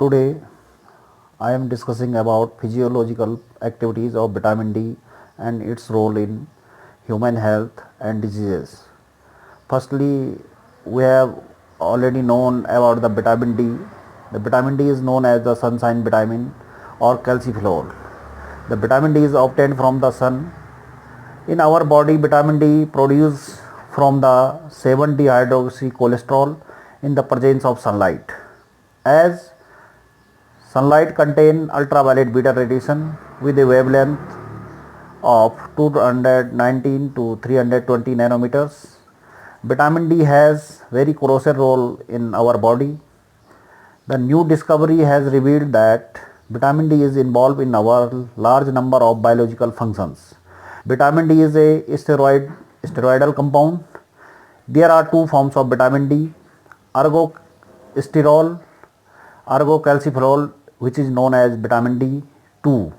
Today I am discussing about physiological activities of vitamin D and its role in human health and diseases. Firstly, we have already known about the vitamin D. The vitamin D is known as the sunshine vitamin or calciferol. The vitamin D is obtained from the sun. In our body, vitamin D produced from the 7-dehydroxycholesterol in the presence of sunlight. As sunlight contains ultraviolet beta radiation with a wavelength of 219 to 320 nanometers. Vitamin D has very crucial role in our body. The new discovery has revealed that vitamin D is involved in our large number of biological functions. Vitamin D is a steroidal compound. There are two forms of vitamin D: ergosterol, ergocalciferol, which is known as vitamin D2,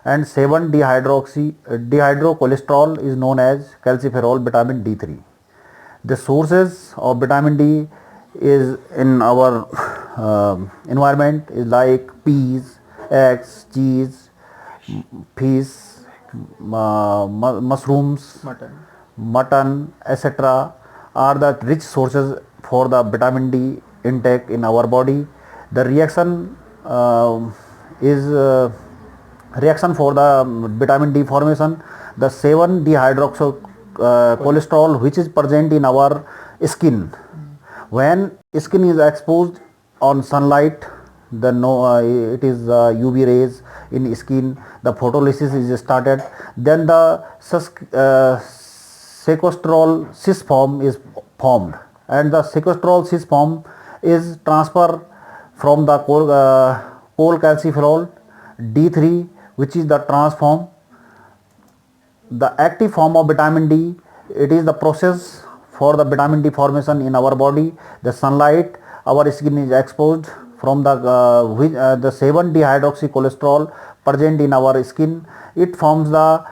and 7-dehydrocholesterol is known as calciferol vitamin D3. The sources of vitamin D is in our environment is like peas, eggs, cheese, fish, mushrooms, mutton, etc. are the rich sources for the vitamin D intake in our body. The reaction is reaction for the vitamin D formation. The 7-dehydroxycholesterol which is present in our skin. When skin is exposed on sunlight, it is UV rays in skin, the photolysis is started, then the sequestrol cis form is formed, and the sequestrol cis form is transferred from the cholecalciferol D3, which is the transform. The active form of vitamin D, it is the process for the vitamin D formation in our body. The sunlight, our skin is exposed from the 7-dehydroxycholesterol present in our skin. It forms the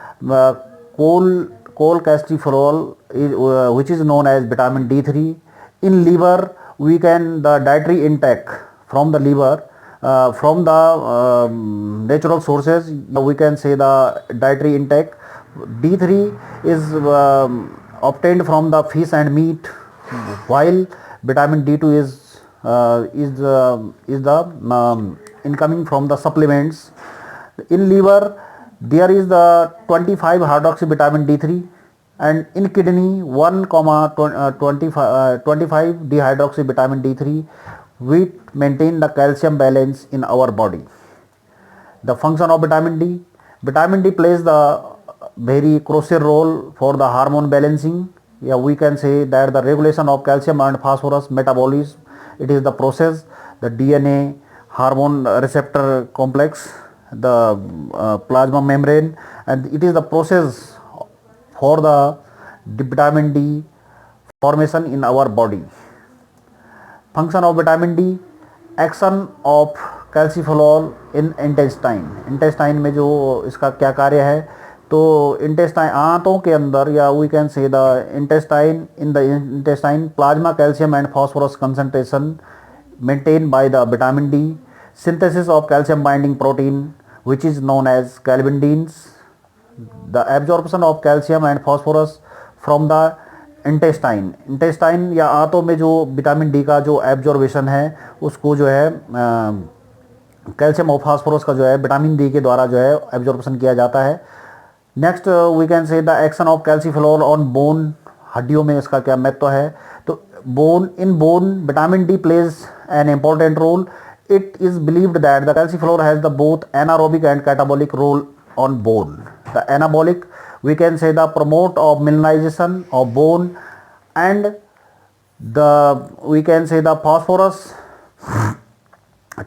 cholecalciferol, which is known as vitamin D3. In liver, we can the dietary intake from the liver. From the natural sources, we can say the dietary intake. D3 is obtained from the fish and meat, while vitamin D2 is the incoming from the supplements. In liver, there is the 25 hydroxy vitamin D3, and in kidney 1, 25 dehydroxy vitamin D3, which maintain the calcium balance in our body. The function of vitamin D. Vitamin D plays the very crucial role for the hormone balancing. Yeah, we can say that the regulation of calcium and phosphorus metabolism. It is the process, the DNA hormone receptor complex, the plasma membrane, and it is the process for the vitamin D formation in our body. Function of vitamin D, action of calciferol in intestine में जो इसका क्या कार्य है, तो intestine आंतों के अंदर, या we can say the intestine in the intestine plasma calcium and phosphorus concentration maintain by the vitamin D, synthesis of calcium binding protein which is known as calvindins, the absorption of calcium and phosphorus from the intestine या आंतों में जो vitamin D का जो absorption है उसको जो है कैल्शियम और फास्फोरस का जो है विटामिन डी के द्वारा जो है एब्जॉर्बेशन किया जाता है. Next we can say the action of calciferol on bone, हड्डियों में इसका क्या महत्व है, तो bone vitamin D plays an important role. It is believed that the calciferol has the both anaerobic and catabolic role on bone. The anabolic, we can say the promote of mineralization of bone, and we can say the phosphorus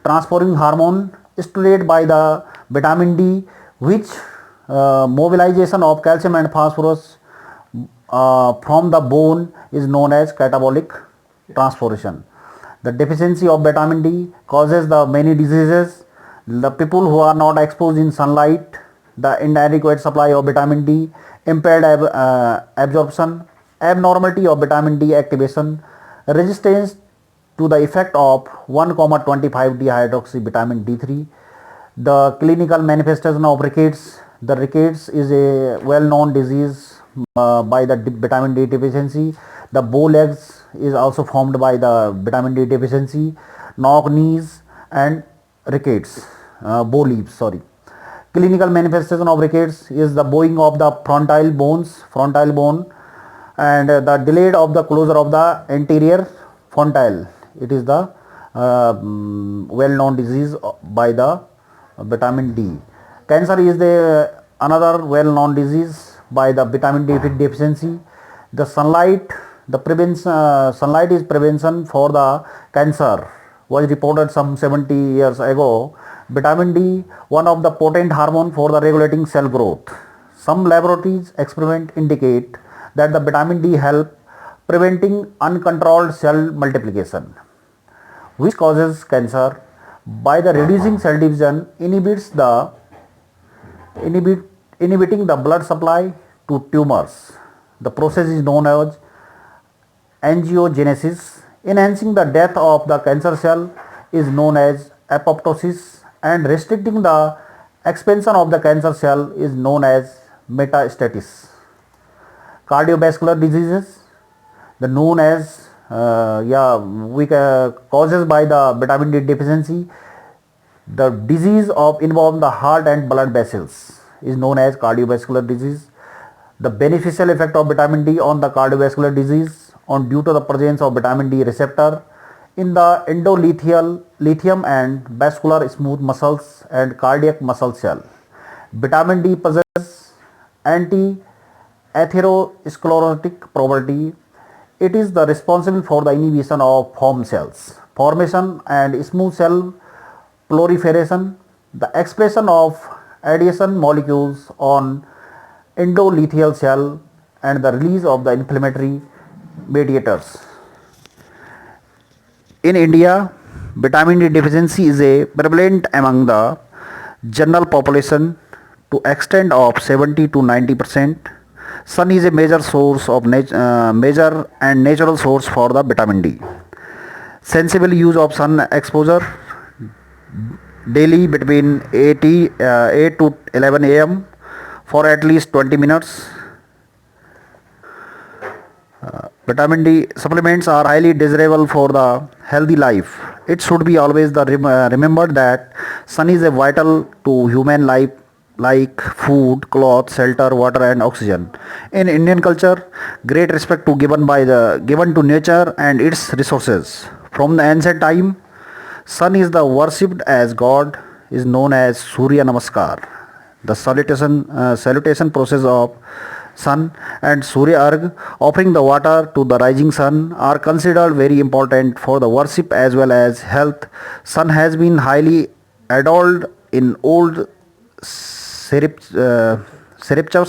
transferring hormone stimulated by the vitamin D, which mobilization of calcium and phosphorus from the bone is known as catabolic transformation. The deficiency of vitamin D causes the many diseases. The people who are not exposed in sunlight, the inadequate supply of vitamin D, impaired absorption, abnormality of vitamin D activation, resistance to the effect of 1,25 dihydroxyvitamin D3. The clinical manifestation of rickets. The rickets is a well-known disease by the vitamin D deficiency. The bow legs is also formed by the vitamin D deficiency. Knock knees and rickets, bow leaves. Sorry. Clinical manifestation of rickets is the bowing of the frontal bone, and the delayed of the closure of the anterior frontal. It is the well-known disease by the vitamin D. Cancer is the another well-known disease by the vitamin D deficiency. The sunlight, sunlight is prevention for the cancer was reported some 70 years ago. Vitamin D, one of the potent hormone for the regulating cell growth. Some laboratories experiment indicate that the vitamin D help preventing uncontrolled cell multiplication, which causes cancer. By the reducing cell division, inhibiting the blood supply to tumors. The process is known as angiogenesis. Enhancing the death of the cancer cell is known as apoptosis, and restricting the expansion of the cancer cell is known as metastasis. Cardiovascular diseases, the known as causes by the vitamin D deficiency. The disease of involve the heart and blood vessels is known as cardiovascular disease. The beneficial effect of vitamin D on the cardiovascular disease on due to the presence of vitamin D receptor in the endothelial, lithium and vascular smooth muscles and cardiac muscle cell. Vitamin D possesses anti-atherosclerotic property. It is the responsible for the inhibition of foam cells formation and smooth cell proliferation. The expression of adhesion molecules on endothelial cell and the release of the inflammatory mediators. In India, vitamin D deficiency is a prevalent among the general population to extent of 70 to 90%. Sun is a major source of major and natural source for the vitamin D. Sensible use of sun exposure daily between 8 to 11 am for at least 20 minutes. Vitamin D supplements are highly desirable for the healthy life. It should be always remembered that sun is a vital to human life like food, cloth, shelter, water and oxygen. In Indian culture, great respect to given to nature and its resources. From the ancient time, sun is the worshipped as god is known as Surya Namaskar. The salutation process of sun and Surya Arg, offering the water to the rising sun, are considered very important for the worship as well as health. Sun has been highly adored in old scriptures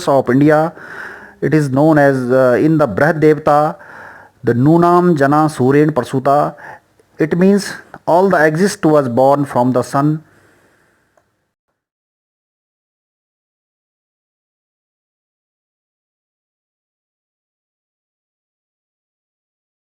of India. It is known as in the Brihad Devata, the Nunam Jana Suryan Prasuta. It means all the exist was born from the sun.